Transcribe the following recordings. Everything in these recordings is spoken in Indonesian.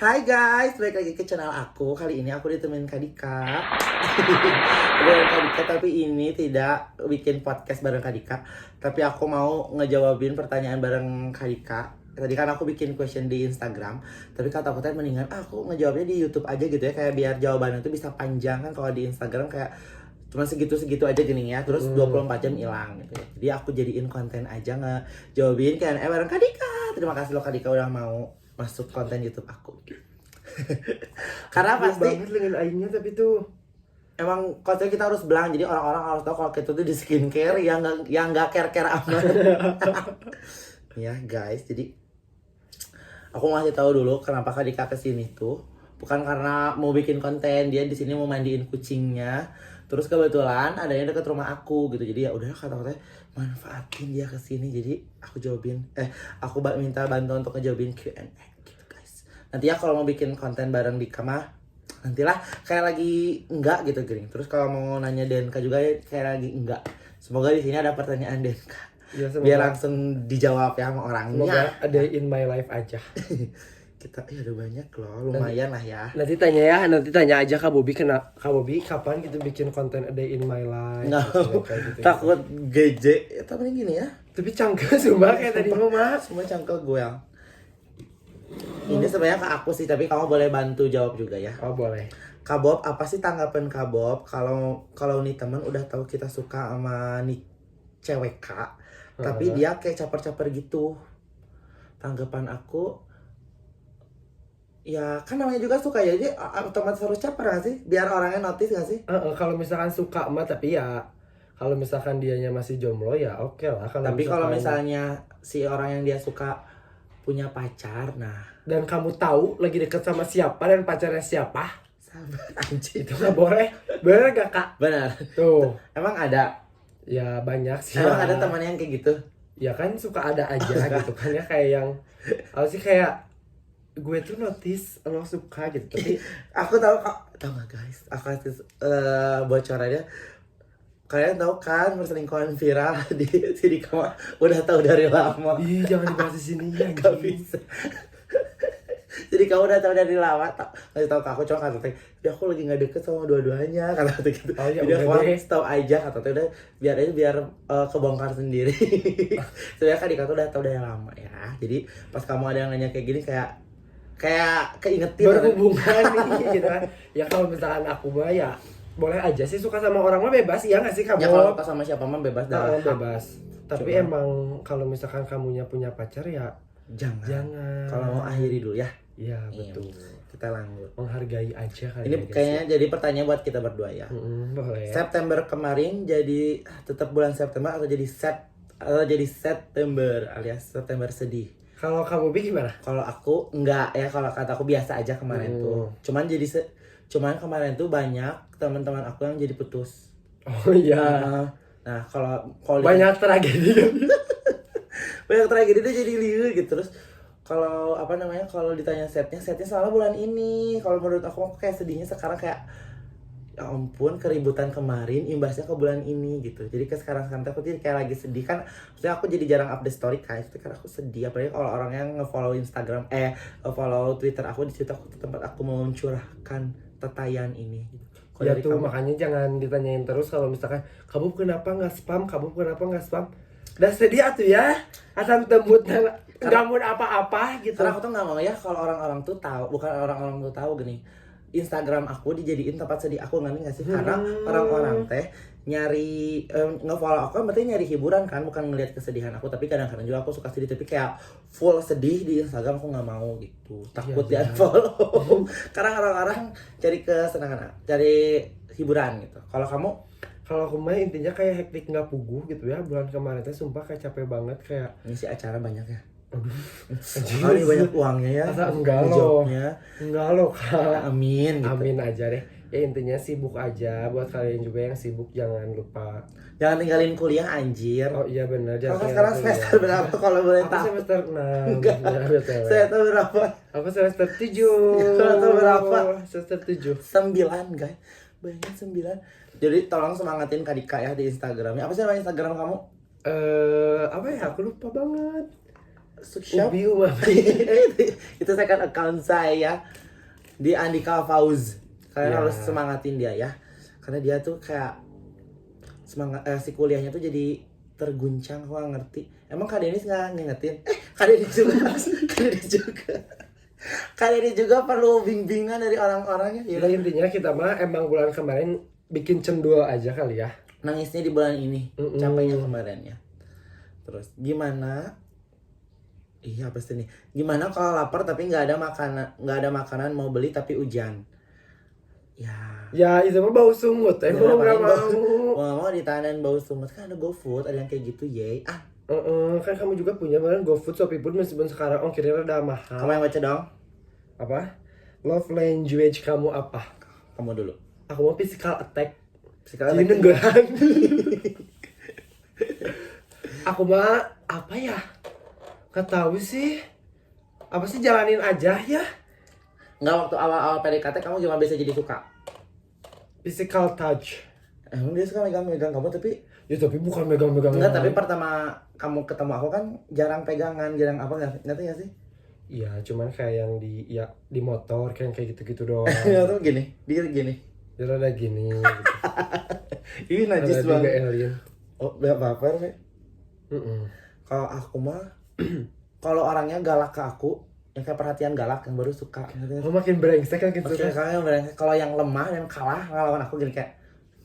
Hai guys, balik lagi ke channel aku. Kali ini aku ditemenin Kak Dika. Bareng Kak Dika, tapi ini tidak bikin podcast bareng Kak Dika. Tapi aku mau ngejawabin pertanyaan bareng Kak Dika. Tadi kan aku bikin question di Instagram, tapi kata aku tadi mendingan aku ngejawabnya di YouTube aja gitu ya, kayak biar jawabannya itu bisa panjang kan. Kalau di Instagram kayak cuma segitu-segitu aja gini ya, terus 24 jam hilang gitu ya. Jadi aku jadiin konten aja ngejawabin Q&A bareng Kak Dika. Terima kasih loh Kak Dika udah mau masuk konten YouTube aku. Karena pasti banget dengan aingnya, tapi tuh emang konten kita harus belang, jadi orang-orang harus tahu kalau kita tuh di skincare yang nggak care-care amat. Ya guys, jadi aku ngasih tahu dulu kenapa Kak Dika kesini tuh bukan karena mau bikin konten, dia di sini mau mandiin kucingnya. Terus kebetulan adanya deket rumah aku gitu, jadi ya udah kata-katanya manfaatin dia kesini. Jadi aku aku minta bantuan untuk ngejawabin Q&A gitu guys. Nanti ya kalau mau bikin konten bareng Dika mah nantilah, kayak lagi enggak gitu gering. Terus kalau mau nanya Denka juga ya kayak lagi enggak. Semoga di sini ada pertanyaan Denka. ya Biar langsung dijawab ya sama orangnya. semoga ada in my life aja. Kita ya udah banyak loh, lumayan lah ya. Nanti tanya aja Kak Bobi, Kak Bobi kapan gitu bikin konten a day in my life. Nggak, Kayak gitu. takut geje. Tapi gini ya. Tapi cangkel sumpah kayak tadi mah. Semua cangkel gue yang. Ini sebenarnya ke aku sih, tapi kamu boleh bantu jawab juga ya. Oh boleh. Kak Bob, apa sih tanggapan Kak Bob kalau nih teman udah tahu kita suka sama nih cewek Kak, tapi dia kayak caper-caper gitu. Tanggapan aku, ya kan namanya juga suka ya, jadi otomatis harus caper gak sih? Biar orangnya notice gak sih? Kalau misalkan suka mah, tapi ya kalau misalkan dianya masih jomblo ya oke lah. Tapi kalau misalnya si orang yang dia suka punya pacar, nah dan kamu tahu lagi deket sama siapa dan pacarnya siapa, sabar anjing. itu nggak boleh. Bener gak Kak? Benar. Tuh. Emang ada? Ya banyak sih. Emang ada teman yang kayak gitu? Ya kan suka ada aja gitu kan ya, kayak yang apa sih, kayak gue tuh notice lo suka gitu, tapi Aku tahu gak guys? Aku kasih bocorannya. Kalian tahu kan perselingkuhan viral di sini, kamu udah tahu dari lama. ih jangan dibahas di sini ya. Gak bisa. Jadi kamu udah tahu dari lama, kasih tahu ke aku, cuma kata ya aku lagi nggak deket sama dua-duanya, kata gitu. Oh, ya Jadi udah aku deh. tahu aja, kata udah biar kebongkar sendiri. Sebenarnya kan Dika tuh udah tahu dari lama ya. Jadi pas kamu ada yang nanya kayak gini, kayak keingetin Berhubungan nih gitu kan. Ya kalau misalkan aku mah ya boleh aja sih, suka sama orang mah bebas ya nggak sih kamu? ya. Kalau pas sama siapa mah bebas dah. Bebas. Tapi Cuma emang kalau misalkan kamunya punya pacar ya jangan. Kalau mau akhiri dulu ya. Iya Iya, betul. kita lanjut. Menghargai aja kali. Ini ya, guys. kayaknya jadi pertanyaan buat kita berdua ya. Boleh. September kemarin jadi tetap bulan September atau jadi September alias September sedih. Kalau kamu gimana? Kalau aku enggak ya, kalau kata aku biasa aja kemarin tuh. Cuman kemarin tuh banyak teman-teman aku yang jadi putus. Oh iya. Nah, kalau Banyak tragedi. banyak tragedi tuh jadi liur gitu. Terus kalau kalau ditanya setnya selalu bulan ini. Kalau menurut aku kayak sedihnya sekarang kayak ya ampun, keributan kemarin imbasnya ke bulan ini gitu. Jadi sekarang aku jadi kayak lagi sedih kan. Maksudnya aku jadi jarang update story kan. Itu karena aku sedih, apalagi kalau orang yang nge-follow Instagram nge-follow Twitter aku, di situ aku tempat aku mau mencurahkan tetayan ini gitu. Ya tuh makanya jangan ditanyain terus kalau misalkan kamu kenapa nggak spam, dan sedih atuh ya, asal tembut nggak mau apa-apa gitu. Karena aku tuh nggak mau ya kalau orang-orang tuh tahu, bukan orang-orang tuh tahu gini, Instagram aku dijadiin tempat sedih aku, nggak sih? Karena orang-orang teh nyari nge-follow aku kan berarti nyari hiburan kan, bukan ngelihat kesedihan aku. Tapi kadang-kadang juga aku suka sedih, tapi kayak full sedih di Instagram aku nggak mau gitu, takut di unfollow. Karena orang-orang cari kesenangan, cari hiburan gitu. Kalau kamu? Kalau aku mah intinya kayak hektik nggak puguh gitu ya, bulan kemarin teh sumpah kayak capek banget, kayak ngisi acara banyak ya. aduh Kali banyak uangnya ya. Masa enggak loh. Jobnya. Enggak loh Kak. Amin gitu. Amin aja deh. Ya intinya sibuk aja. Buat kalian juga yang sibuk jangan lupa. Jangan tinggalin kuliah anjir. Oh iya benar. Kalau sekarang semester berapa kalau boleh Aku tahu? semester 6. Enggak. Semester berapa? Aku semester 7. Semester berapa? Semester 7. 9 guys. Banyak 9. Jadi tolong semangatin Kak Dika ya di Instagramnya. Apa sih nama Instagram kamu? Apa ya? Aku lupa banget. Shop. Ubi Umami. Itu second account saya di Andika Fauz. Kalian Ya. harus semangatin dia ya, karena dia tuh kayak semangat si kuliahnya tuh jadi terguncang. Aku gak ngerti. Emang Kak Denis nggak ngingetin? Kak Denis juga, Kak Denis juga, Kak Denis juga perlu bimbingan dari orang-orangnya. Ya Yaudah, intinya kita mah emang bulan kemarin bikin cendol aja kali ya. nangisnya di bulan ini, Mm-mm. capeknya kemarin ya. Terus gimana? Iya pasti nih. Gimana kalau lapar tapi nggak ada makanan mau beli tapi hujan? Ya. Ya itu mah bau sungut, Ya, mau nggak ngapain mau. mau ditahanin bau sungut kan ada GoFood, ada yang kayak gitu ye. Kan kamu juga punya kan GoFood, Shopee Food meskipun sekarang ongkirnya rada mahal. Kamu yang baca dong. Apa? Love language kamu apa? Kamu dulu. Aku mau physical attack. Sekarang Jadi nenggeran. Aku mah apa ya? Gak tahu sih. Apa sih, jalanin aja ya. nggak, waktu awal-awal PDKT kamu cuma bisa jadi suka. Physical touch. Emang dia suka megang-megang kamu tapi Ya tapi bukan megang-megang. enggak, tapi pertama kamu ketemu aku kan jarang pegangan, jarang apa, ngerti nggak sih? Iya, cuman kayak yang di motor kayak gitu-gitu doang. Ya tuh gini, dia gini. Dia rada gini. Gitu. Ini najis Rada juga banget. alien. Oh, gak apa-apa sih. Kalau aku mah, kalau orangnya galak ke aku, yang kayak perhatian galak, yang baru suka. Ngerti nggak sih? Oh, makin brengsek kan gitu Oke, kan. kalau yang lemah dan kalah ngelawan aku gini kayak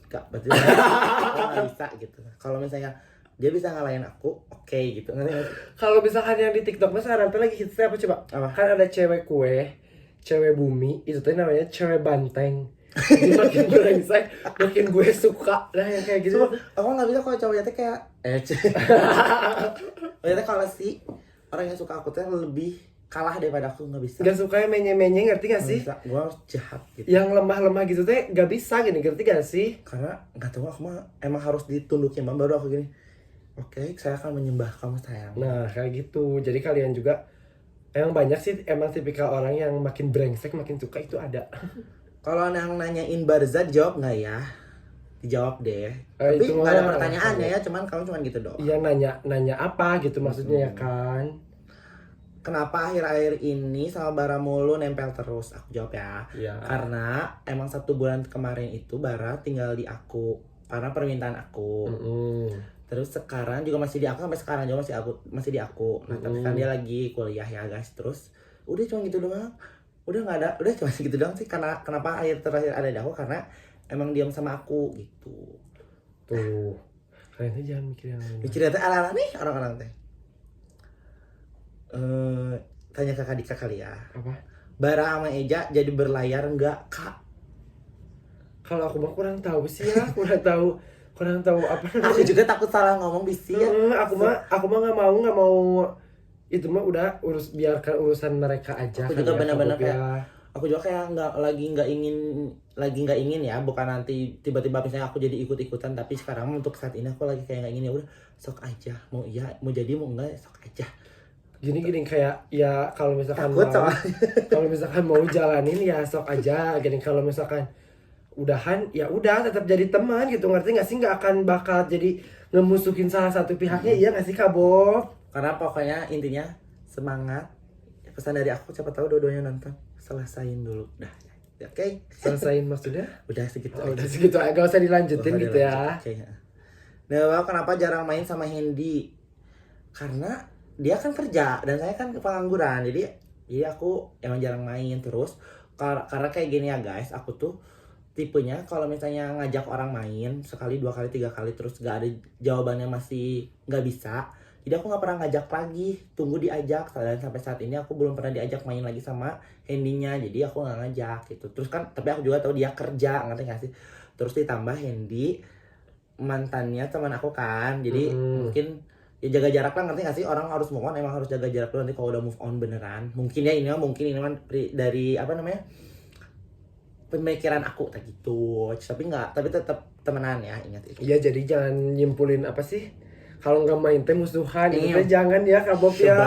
gak, berarti aku nggak bisa gitu. Kalau misalnya dia bisa ngalahin aku, oke gitu. Ngerti nggak sih? Kalau misalkan yang di TikTok mas sekarang tuh lagi hitsnya apa coba? Apa? Kan ada cewek kue, cewek bumi, itu tuh namanya cewek banteng. Jadi makin brengsek, makin gue suka. Nah yang kayak gitu. Cuma aku nggak bisa kalau cowoknya tuh kayak ternyata kalau si orang yang suka aku tuh lebih kalah daripada aku, nggak bisa. Gak suka yang menye-menye, ngerti gak Nggak sih? bisa, gue harus jahat gitu. Yang lemah-lemah gitu teh gak bisa gini, ngerti gak sih? Karena nggak tahu, aku mah emang harus ditundukin, baru aku gini. Oke, saya akan menyembah kamu sayang. Nah kayak gitu, jadi kalian juga emang banyak sih emang tipikal orang yang makin brengsek makin suka itu ada. Kalau yang nanyain Barzad jawab nggak ya? Dijawab deh. Tapi itu nggak ada mah pertanyaannya ya, cuman kamu cuman gitu doang. Iya, nanya apa gitu maksudnya ya kan. Kenapa akhir-akhir ini sama Bara mulu nempel terus? Aku jawab ya. Iya. Karena emang 1 bulan kemarin itu Bara tinggal di aku karena permintaan aku. Terus sekarang juga masih di aku, sampai sekarang juga masih di aku. Nah, tapi kan dia lagi kuliah ya guys. Terus udah cuma gitu doang. Udah nggak ada, udah cuma segitu doang sih. Karena kenapa akhir terakhir ada di aku, karena emang diam sama aku gitu. Tuh. Kalian tuh jangan mikir yang lain. Mikirnya teh ala-ala nih orang-orang teh. Tanya ke Kak Dika kali ya. Apa? Bara sama Eja jadi berlayar nggak Kak? Kalau aku mah kurang tahu sih ya, kurang tahu apa Aku namanya. juga takut salah ngomong bisi ya. Aku mah nggak mau itu mah udah biarkan urusan mereka aja. Aku kan juga ya, benar-benar Kak Bob ya. kayak aku juga kayak nggak ingin ya, bukan nanti tiba-tiba misalnya aku jadi ikut-ikutan, tapi sekarang untuk saat ini aku lagi kayak nggak ingin, ya udah sok aja, mau iya mau jadi mau enggak sok aja. Gini kayak ya kalau misalkan Takut mau soalnya. kalau misalkan mau jalanin ya sok aja gini, kalau misalkan udahan ya udah tetap jadi teman gitu, ngerti nggak sih? Nggak akan bakal jadi ngemusuhin salah satu pihaknya. Iya nggak sih Kak Bob? Karena pokoknya intinya semangat. Pesan dari aku, siapa tahu dua-duanya nonton, selesain dulu dah. Oke. Selesaiin maksudnya? Udah segitu Oh, aja. udah segitu aja, gak usah dilanjutin Oh, gitu udah ya. lanjut. Oke, ya. Nah, kenapa jarang main sama Hendy? Karena dia kan kerja dan saya kan pengangguran, jadi aku emang jarang main terus. Karena kayak gini ya guys, aku tuh tipenya kalau misalnya ngajak orang main sekali, 2 kali, 3 kali terus gak ada jawabannya, masih nggak bisa, jadi aku nggak pernah ngajak lagi, tunggu diajak. Dan sampai saat ini aku belum pernah diajak main lagi sama Hendy-nya, jadi aku nggak ngajak gitu. Terus kan tapi aku juga tahu dia kerja, ngerti nggak sih? Terus ditambah Hendy mantannya teman aku kan, jadi mungkin ya jaga jarak lah, ngerti gak sih? Orang harus move on, emang harus jaga jarak dulu, nanti kalau udah move on beneran mungkin ya, ini mah dari apa namanya, pemikiran aku tak gitu, tapi tetap temenan ya, ingat itu. Iya, jadi jangan nyimpulin apa sih, kalau nggak main teh musuhan itu Iya. teh jangan ya Kak Bob ya.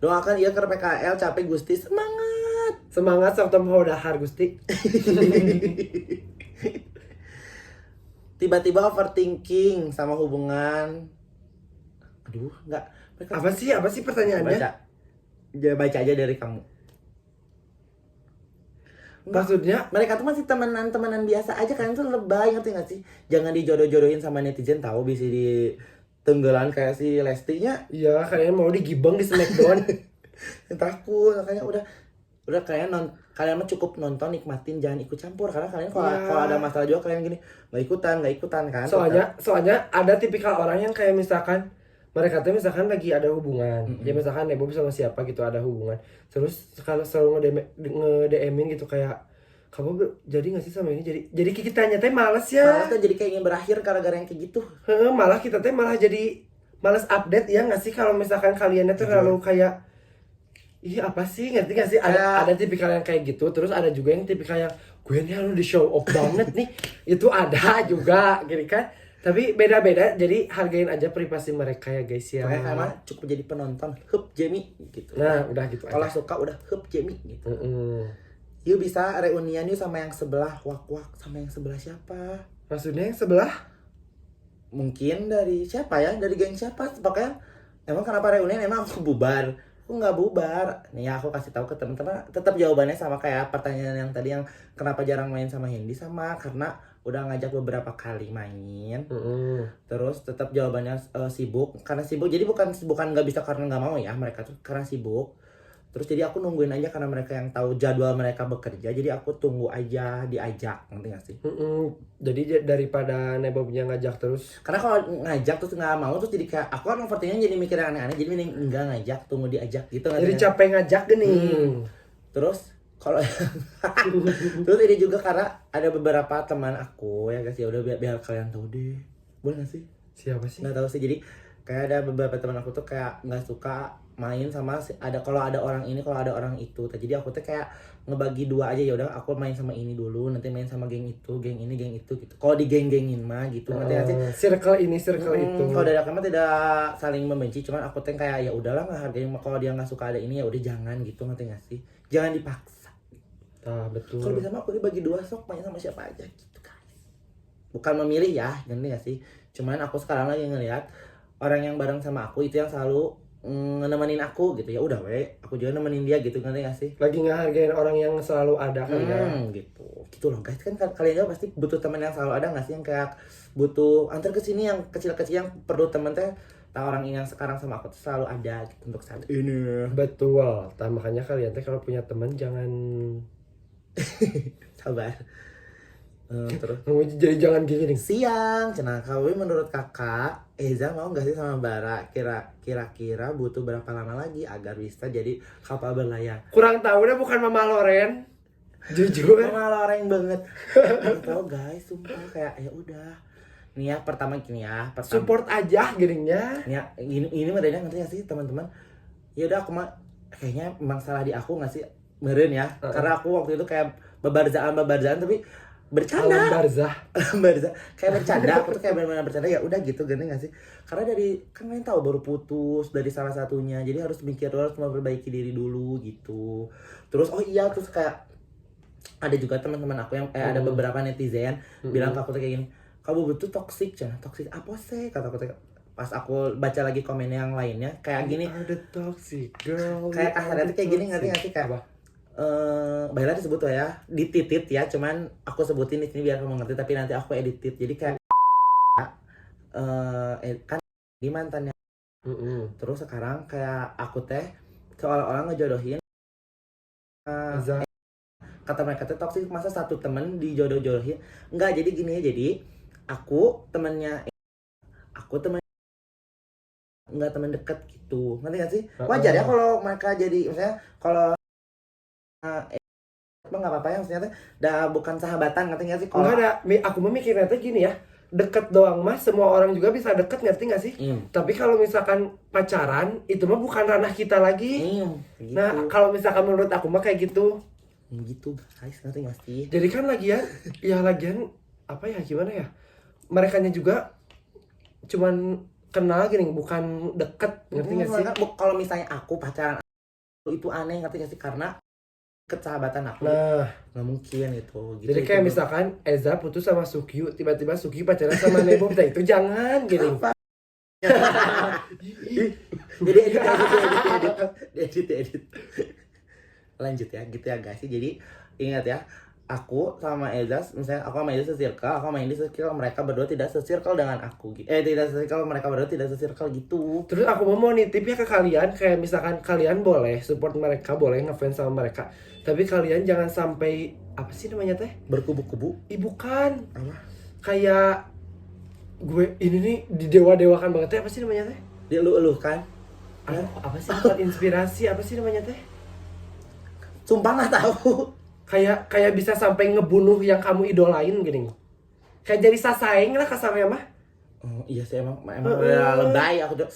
Doakan ia ke PKL, capek Gusti, Semangat sok tomho dahar Gusti. Tiba-tiba overthinking sama hubungan. Aduh, nggak Mereka Apa sih pertanyaannya? baca. Baca aja dari kamu. Enggak, Maksudnya mereka tuh masih temenan biasa aja, kalian tuh lebay, ngerti gak sih? Jangan dijodoh-jodohin sama netizen, tahu bisa di tenggelan kayak si Lesti-nya. ya kalian mau digibeng di Smackdown. Takut, makanya udah kalian mah cukup nonton, nikmatin, jangan ikut campur, karena kalian kalau Ya. kalau ada masalah juga kalian gini nggak ikutan kan. Soalnya ada tipikal orang yang kayak misalkan mereka tuh misalkan lagi ada hubungan, ya misalkan Nebo sama siapa gitu ada hubungan, terus kalau selalu nge-DM-in gitu kayak kamu jadi nggak sih sama ini, jadi kitanya teh males Malah ya. tuh jadi kayak ingin berakhir gara-gara yang kayak gitu. Malah kita teh malah jadi males update ya nggak sih kalau misalkan kaliannya tuh terlalu kayak iya apa sih, ngerti gak sih? Ada tipikal yang kayak gitu, terus ada juga yang tipikal yang gue nih lu di show off banget nih. Itu ada juga gitu kan. Tapi beda-beda, jadi hargain aja privasi mereka ya guys ya. Makanya kalian mah cukup jadi penonton, hup Jamie gitu. Nah udah gitu Kalau aja. suka udah hup Jamie gitu. Mm-mm. Yuk bisa reunian yuk sama yang sebelah, wak sama yang sebelah siapa? Maksudnya yang sebelah? Mungkin dari siapa ya? Dari geng siapa? Pokoknya emang kenapa reunian? Emang aku bubar? Aku nggak bubar. Nih ya, aku kasih tahu ke teman-teman. Tetap jawabannya sama kayak pertanyaan yang tadi, yang kenapa jarang main sama Hendy, sama karena udah ngajak beberapa kali main. Mm-mm. Terus tetap jawabannya sibuk, karena sibuk. Jadi bukan nggak bisa karena nggak mau ya, mereka tuh karena sibuk. Terus jadi aku nungguin aja karena mereka yang tahu jadwal mereka bekerja. Jadi aku tunggu aja diajak, ngerti gak sih? Mm-mm. Jadi daripada Nebobnya ngajak terus. Karena kalau ngajak terus nggak mau, terus jadi kayak aku kan overthinking, jadi mikir yang aneh-aneh. Jadi mending enggak ngajak, tunggu diajak gitu, ngerti Jadi nggak? capek ngajak gini. Terus kalau terus ini juga karena ada beberapa teman aku ya guys, ya udah biar kalian tahu deh, boleh gak sih? Siapa sih? Nggak tahu sih, jadi kayak ada beberapa teman aku tuh kayak nggak suka main sama kalau ada orang ini, kalau ada orang itu. Jadi aku tuh kayak ngebagi dua aja, ya udah aku main sama ini dulu, nanti main sama geng itu, geng ini, geng itu gitu. Kalau di geng-gengin mah gitu, ngerti nggak sih? Circle ini, circle itu. Kalau dari aku mah tidak saling membenci, cuman aku tuh kayak ya udahlah, nggak hargain. Kalau dia nggak suka ada ini ya udah jangan gitu, ngerti nggak sih? Jangan dipaksa. Nah, betul. Kalau bisa mah aku dibagi dua, sok main sama siapa aja gitu guys. Bukan memilih ya, ngerti gak sih? Cuman aku sekarang lagi ngelihat orang yang bareng sama aku itu yang selalu nemenin aku gitu, ya udah aku juga nemenin dia gitu, ngerti gak sih? Lagi ngehargain orang yang selalu ada kan ya. Gitu loh guys, kan kalian juga pasti butuh teman yang selalu ada gak sih, yang kayak butuh antar ke sini, yang kecil-kecil yang perlu temen teh. Nah, orang ini yang sekarang sama aku tuh selalu ada gitu untuk saat ini. Betul. Nah, makanya kalian teh kalau punya teman jangan Sabar. Terus jadi jangan gini nih. siang, cenah kawi, menurut kakak Eza mau gak sih sama Bara? Kira-kira butuh berapa lama lagi agar bisa jadi kapal berlayar? Kurang tahu deh, bukan Mama Loren. Jujur. Mama loreng banget. Gak tau guys, sumpah kayak ya udah. Nih ya, pertama gini ya, Support aja gininya. Nih ya, ini mereka ngerti gak sih teman-teman? Ya udah, aku mah kayaknya emang salah di aku gak sih? Meren ya, karena aku waktu itu kayak bebarzaan tapi bercanda. Alam barzah. Kayak bercanda, aku tuh kayak benar-benar bercanda, ya udah gitu, gini gak sih? Karena dari kan kalian tahu baru putus dari salah satunya, jadi harus mikir dulu, harus memperbaiki diri dulu gitu. Terus oh iya, terus kayak ada juga teman-teman aku yang ada beberapa netizen bilang ke aku tuh kayak gini, kamu butuh toxic, Cana. Toxic apa sih? Kata aku tuh, pas aku baca lagi komen yang lainnya kayak gini, Ada toxic girl. kayak kasarnya tuh kayak gini, ngerti gak sih? Kayak apa? baiklah disebut tuh ya, dititit ya, cuman aku sebutin di sini biar kamu ngerti, tapi nanti aku editit. Jadi kayak kan di mantannya, terus sekarang kayak aku teh seolah-olah ngejodohin, Eza. kata mereka tuh toxic, masa satu temen dijodoh-jodohin? Enggak, jadi gini, jadi aku temennya, aku temen nggak temen deket gitu, ngerti gak sih? Wajar ya kalau mereka jadi, misalnya kalau nggak apa-apa ya, maksudnya tuh udah bukan sahabatan, ngerti gak sih? Enggak ada, aku memikirnya tuh gini ya, deket doang mah semua orang juga bisa deket, ngerti gak sih? Tapi kalau misalkan pacaran itu mah bukan ranah kita lagi. Gitu. Nah kalau misalkan menurut aku mah kayak gitu. Gitu guys, ngerti gak sih? Jadi kan lagian, ya lagian apa ya, gimana ya? Merekanya juga cuman kenal gini, bukan deket, ngerti gak sih? Kalau misalnya aku pacaran itu aneh, ngerti gak sih? Karena kesahabatan aku, Nah, nggak mungkin gitu. jadi kayak misalkan Eza putus sama Sukyu, tiba-tiba Sukyu pacaran sama Nebo, nah itu jangan gini. Jadi edit. Lanjut ya, gitu ya guys. Jadi ingat ya, aku sama Ezas, misalnya aku sama Ezas se-circle, aku sama Indi se-circle, mereka berdua tidak se-circle dengan aku. Tidak se-circle, mereka berdua tidak se-circle gitu. Terus aku mau nitip ya ke kalian, kayak misalkan kalian boleh support mereka, boleh ngefans sama mereka, tapi kalian jangan sampai apa sih namanya teh? Berkubu-kubu. Bukan. Apa? Kayak gue ini nih didewa-dewakan banget teh, apa sih namanya teh? Dia kan? Aduh, apa sih bukan inspirasi, apa sih namanya teh? Sumpah nggak tahu. Kayak bisa sampai ngebunuh yang kamu idolain gini. Kayak jadi sasaeng lah kasarnya mah. Oh iya sih, emang udah lebay. Aku udah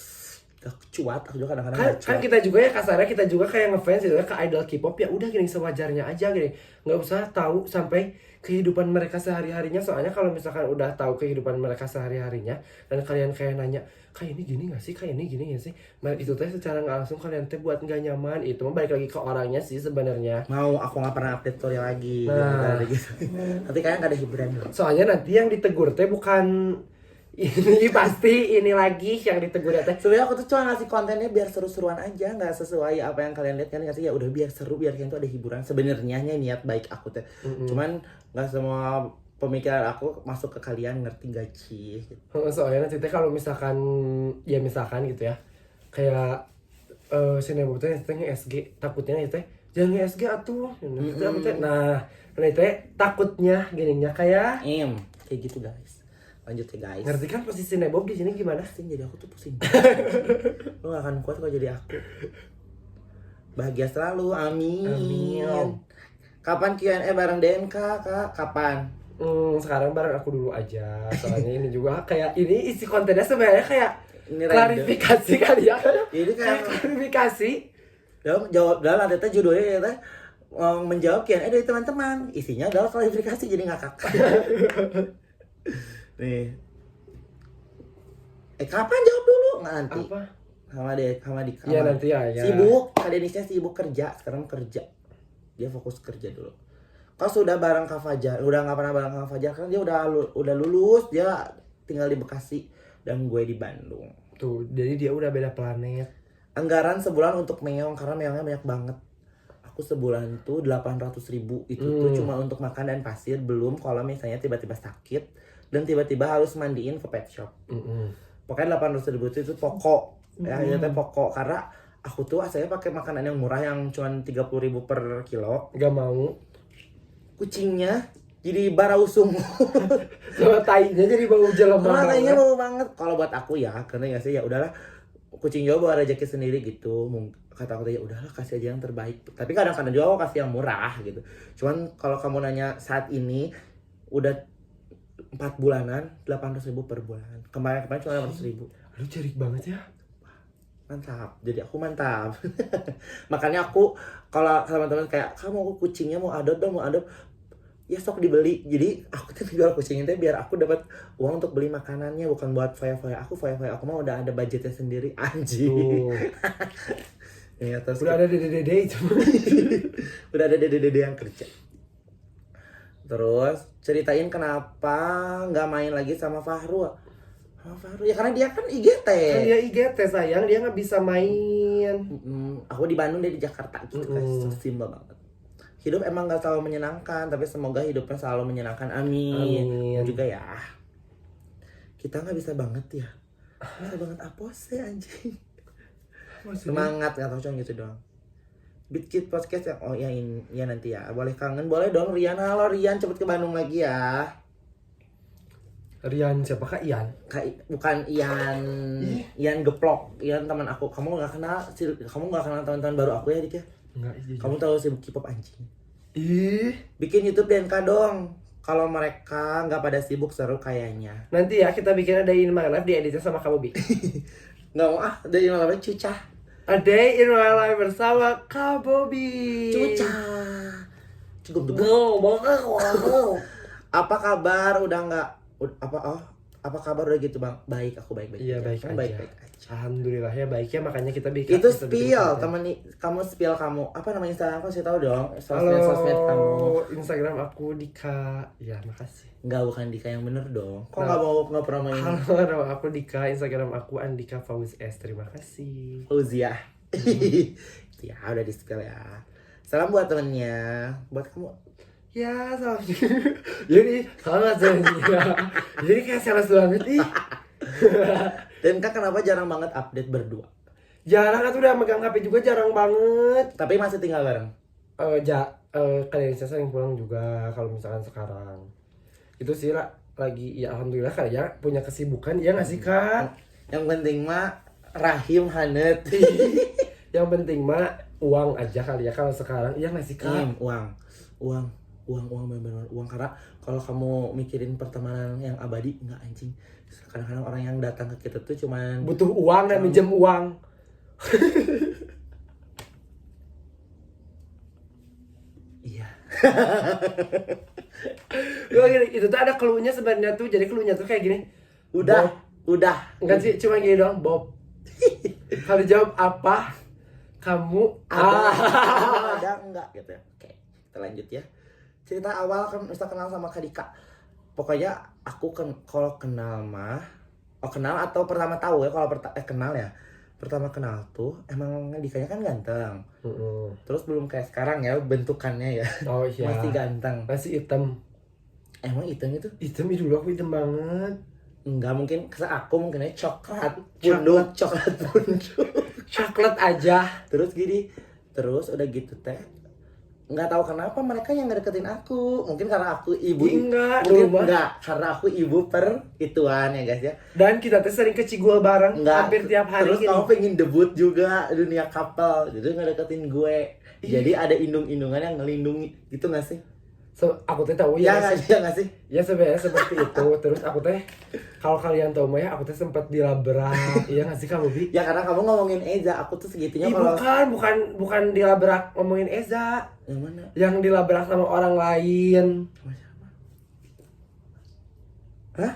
cuat. Aku juga kadang-kadang Kan kita juga ya kasarnya, kita juga kayak ngefans gitu ya ke idol K-pop, ya udah gini sewajarnya aja gini. Nggak usah tahu sampai kehidupan mereka sehari-harinya. Soalnya kalau misalkan udah tahu kehidupan mereka sehari-harinya dan kalian kayak nanya, kayak ini gini nggak sih, kayak ini gini nggak sih, itu teh secara nggak langsung kalian teh buat nggak nyaman. Itu mah balik lagi ke orangnya sih sebenarnya. mau aku nggak pernah update story lagi. Nah. Gitu. Nanti kayaknya nggak ada hiburan. Soalnya nanti yang ditegur teh bukan ini pasti ini lagi yang ditegur ya teh. Sebenarnya aku tuh cuma ngasih kontennya biar seru-seruan aja, nggak sesuai apa yang kalian lihat kan, ngasih ya udah biar seru, biar kalian tuh ada hiburan. Sebenarnya niat baik aku teh, cuman nggak semua pemikiran aku masuk ke kalian, ngerti gak sih? Soalnya nanti teh kalau misalkan gitu ya, kayak sinebut teh SG, takutnya itu teh jangan SG atuh. Nah, nanti takutnya gininya kayak kayak gitu guys. Lanjut ya guys. ngerti kan posisi Nebob di sini gimana? Pusing, jadi aku tuh pusing. Lu gak akan kuat kalau jadi aku. Bahagia selalu, amin. Kapan Q&A bareng DNK, Kak? Kapan? Sekarang bareng aku dulu aja. Soalnya ini juga kayak ini isi kontennya sebenarnya kayak Ini klarifikasi kali ya. Jadi kayak klarifikasi. jawab dalam ada teh judulnya ya teh menjawab Q&A dari teman-teman. Isinya adalah klarifikasi, jadi ngakak. Nih. Kapan jawab dulu? Nggak nanti. Apa? Sama di kamar. Iya nanti ya. Sibuk, Kak Denisnya sibuk kerja, sekarang kerja. Dia fokus kerja dulu. Kau sudah bareng Kak Fajar, udah nggak pernah bareng Kak Fajar kan, dia udah lulus, dia tinggal di Bekasi dan gue di Bandung. Tuh, jadi dia udah beda planet. Anggaran sebulan untuk meong karena meongnya banyak banget. Aku sebulan tuh 800.000 itu tuh cuma untuk makan dan pasir, belum kalau misalnya tiba-tiba sakit dan tiba-tiba harus mandiin ke pet shop. Pokoknya 800.000 itu pokok. Ya itu pokok karena aku tuh asalnya pakai makanan yang murah yang cuma 30.000 per kilo. Gak mau. Kucingnya jadi barau sumur. Sama tainya jadi bau jelema. Tainya bau banget. Kalau buat aku ya, karena ya sih ya udahlah. Kucing juga bawa rezeki sendiri gitu. Kata aku ya udahlah, kasih aja yang terbaik. Tapi kadang-kadang juga aku kasih yang murah gitu. Cuman kalau kamu nanya saat ini udah 4 bulanan 800.000 per bulan. Kemarin cuma 800.000. Aduh cerik banget ya. Mantap, jadi aku mantap. Makanya aku kalau teman-teman kayak kamu kucingnya mau adop, ya sok dibeli. Jadi aku tuh jual kucing itu biar aku dapat uang untuk beli makanannya, bukan buat foya-foya aku mah udah ada budgetnya sendiri, anjing. Ya, terus udah ada dede-dede itu. udah ada dede-dede yang kerja. Terus ceritain kenapa nggak main lagi sama Fahru. Ya karena dia kan IGT. Kan dia IGT sayang, dia nggak bisa main. Aku di Bandung, dia di Jakarta gitu kan, simpel banget. Hidup emang gak selalu menyenangkan, tapi semoga hidupnya selalu menyenangkan, amin. Juga ya. Kita nggak bisa banget ya. Bisa banget apa sih anjing? Semangat, nggak tahu cuma gitu doang. Bitkit podcast yang ya nanti ya. Boleh kangen, boleh dong Rian. Halo Rian, cepet ke Bandung lagi ya. Rian siapa kak? Ian? Bukan Ian. Ian Geplok. Ian teman aku. Kamu nggak kenal teman-teman baru aku ya Dik ya? Enggak. Kamu tahu sih K-pop anjing. Bikin YouTube DNK dong. Kalau mereka nggak pada sibuk seru kayaknya. Nanti ya kita bikin ada In My Life di editnya sama kamu Bi. Nggak mau ada In My Life cucah. A Day in My Life bersama Kak Bobby. Cucah. Cukup. Apa kabar? Udah nggak? Apa kabar udah gitu bang? Baik, aku baik-baik. Iya, aja. baik Kamu aja. baik-baik aja. Alhamdulillah ya baik ya, makanya kita bikin Itu kita bikin spill, konten. temen nih. Kamu spill kamu. Apa namanya Instagram aku sih tahu dong. Halo, Sosmed kamu. Instagram aku Dika. Ya, makasih. Enggak, bukan Dika yang bener dong. Kok Nah. nggak pernah main Halo, nama aku Dika. Instagram aku Andika Fauzi S. Terima kasih. Uziah? Ya udah di spill ya. Salam buat temennya. Buat kamu. Ya, salam. Jadi, sangat ya. Jadi kayak sales banget ih. Dan kak kenapa jarang banget update berdua? Jarang kan udah megang HP juga jarang banget. Tapi masih tinggal bareng. Kalian saya sering pulang juga kalau misalkan sekarang. Itu sih lagi ya alhamdulillah kalian punya kesibukan ya nggak sih Kak? Yang penting mah rahim hanet. Yang penting mah uang aja kali ya kalau sekarang ya nggak sih Kak? Uang benar-benar uang, karena kalau kamu mikirin pertemanan yang abadi nggak anjing. Kadang-kadang orang yang datang ke kita tuh cuman Butuh uang dan minjem uang. iya. Loh, gini, itu tuh ada clue-nya sebenarnya tuh. Jadi clue-nya tuh kayak gini. Udah. Enggak sih, cuma gini doang, Bob. Kalau jawab apa? Kamu Ada enggak gitu ya. Oke, kita lanjut ya. Cerita awal kan bisa kenal sama Kak Dika. Pokoknya aku kalau kenal mah kenal atau pertama tahu ya, kalau kenal ya. Pertama kenal tuh emang Dikanya kan ganteng. Terus belum kayak sekarang ya bentukannya ya. Oh iya. Masih ganteng. Masih hitam. Emang hitam itu? Hitam itu dulu aku hitam banget. Enggak, mungkin aku mungkinnya coklat punduk. Coklat aja. Terus udah gitu teh. Nggak tahu kenapa mereka yang ngedeketin aku. Mungkin karena aku ibu. Enggak, karena aku ibu per ituan ya guys ya. Dan kita tuh sering ke Cigul bareng Enggak, hampir tiap hari. terus kamu pengen debut juga dunia couple, jadi ngedeketin gue. Jadi ada indung-indungan yang ngelindungi gitu nggak sih? Aku teh tahu Ya ya. nggak sih? Ya sebenarnya seperti itu. Terus aku teh kalau kalian tahu mah ya aku teh sempat dilabrak. Iya nggak sih kamu Bi? Ya karena kamu ngomongin Eza, aku tuh segitunya kalau bukan dilabrak ngomongin Eza. yang mana? Yang dilabrak sama orang lain. Hah?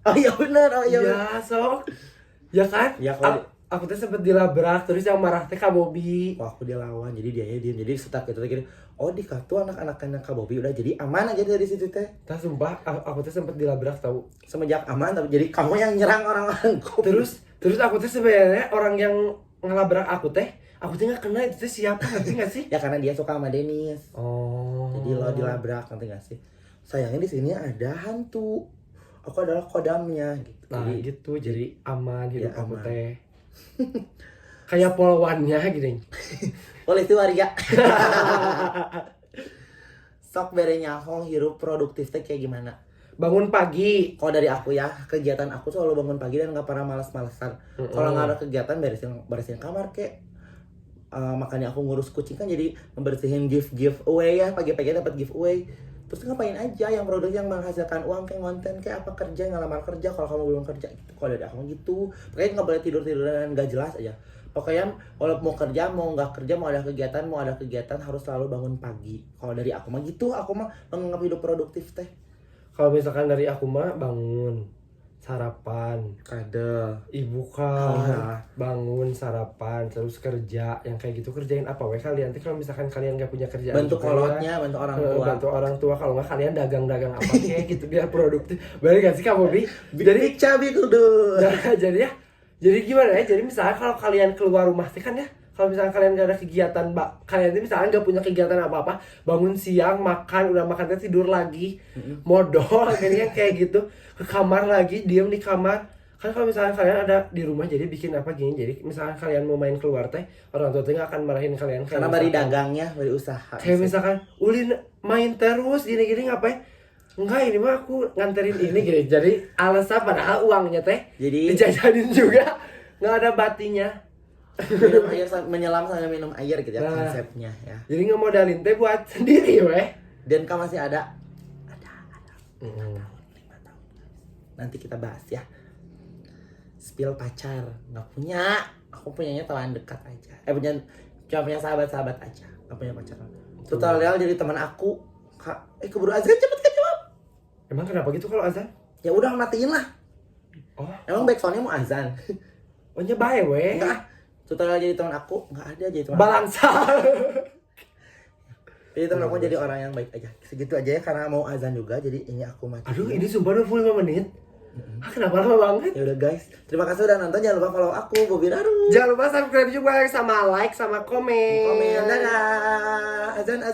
Oh iya benar, Ya sok. Ya kan? Ya, kalau aku tuh sempat dilabrak terus yang marah teh Kak Bobby. Wah, aku dia lawan, jadi dia diem, jadi stuck gitu gitu. Oh di kartu anak-anaknya Kak Bobby udah jadi aman aja dari situ teh. Tah sumpah aku tuh sempat dilabrak tahu. Semenjak aman, tapi jadi kamu yang nyerang orang-orang. Terus aku tuh sebenarnya orang yang ngelabrak aku teh nggak kenal itu teh siapa, ngerti nggak sih? Ya karena dia suka sama Denis. Oh. Jadi lo dilabrak, nanti nggak sih? Sayangnya di sini ada hantu. Aku adalah kodamnya gitu. Nah gitu, jadi aman hidup Ya, aku aman. teh. Kayak polwannya gini. Oleh itu waria. Sok bere nyaho hirup produktif teh kayak gimana? Bangun pagi. Kalau dari aku ya, kegiatan aku selalu bangun pagi dan nggak pernah malas-malesan. Kalau nggak ada kegiatan beresin kamar kek. Makanya aku ngurus kucing kan, jadi membersihin giveaway ya, pagi-pagi dapat giveaway. Terus ngapain aja yang produk yang menghasilkan uang, kayak konten, kayak apa, kerja, ngelamar kerja kalau kamu belum kerja gitu. Kalau dari aku gitu, pokoknya nggak boleh tiduran nggak jelas aja. Pokoknya kalau mau kerja, mau nggak kerja, mau ada kegiatan harus selalu bangun pagi. Kalau dari aku mah gitu, aku mah menganggap hidup produktif teh. Kalau misalkan dari aku mah bangun, sarapan, Kade. ibu kan, Ah. bangun sarapan, terus kerja, yang kayak gitu kerjain apa weh kalian? Nanti kalau misalkan kalian nggak punya kerjaan Bantu juga kolotnya, bantu orang tua. bantu orang tua, kalau nggak kalian dagang apa kayak gitu biar produktif. Balik gak sih kamu Bi? Jadi cabi kudu. Nah, jadi gimana ya? Jadi misalnya kalau kalian keluar rumah sih kan ya, kalau misalnya kalian gak ada kegiatan, kalian ini misalnya gak punya kegiatan apa-apa, bangun siang, makan, udah makan tidur lagi, modal, akhirnya kayak gitu, ke kamar lagi, diem di kamar. Kan kalau misalnya kalian ada di rumah, jadi bikin apa gini, jadi misalnya kalian mau main keluar teh, orang tua teh gak akan marahin kalian. Karena bari dagangnya, bari usaha. Kayak misalkan, Ulin main terus, gini-gini ngapain? Enggak, ini mah aku nganterin ini gini. Jadi alasan padahal uangnya teh Jadi dijajanin juga, nggak ada batinya. minum air, menyelam sambil minum air gitu ya, Nah. konsepnya ya. Jadi ngemodalin teh buat sendiri weh. Dan kan masih ada 5 Hmm. tahun. Nanti kita bahas ya. Spill pacar, nggak punya. Aku punyanya teman dekat aja. Cuma punya sahabat-sahabat aja. Nggak punya pacar. Tutorial jadi teman aku. Kak, keburu azan cepet jawab. Emang kenapa gitu kalau azan? Ya udah matiin lah. Oh, Emang backsoundnya mau azan? oh nya bae we. Enggak ah. Tutorial jadi teman aku enggak ada jadi teman. Balangsa. Jadi teman aku jadi orang yang baik aja. Segitu aja ya karena mau azan juga jadi ini aku mati. Aduh, ini sumpah 25 menit. Ah, kenapa lama banget? Ya udah guys, terima kasih udah nonton. Jangan lupa follow aku Bobby Daru. Jangan lupa subscribe juga, sama like, sama komen. Komen dadah. Azan azan.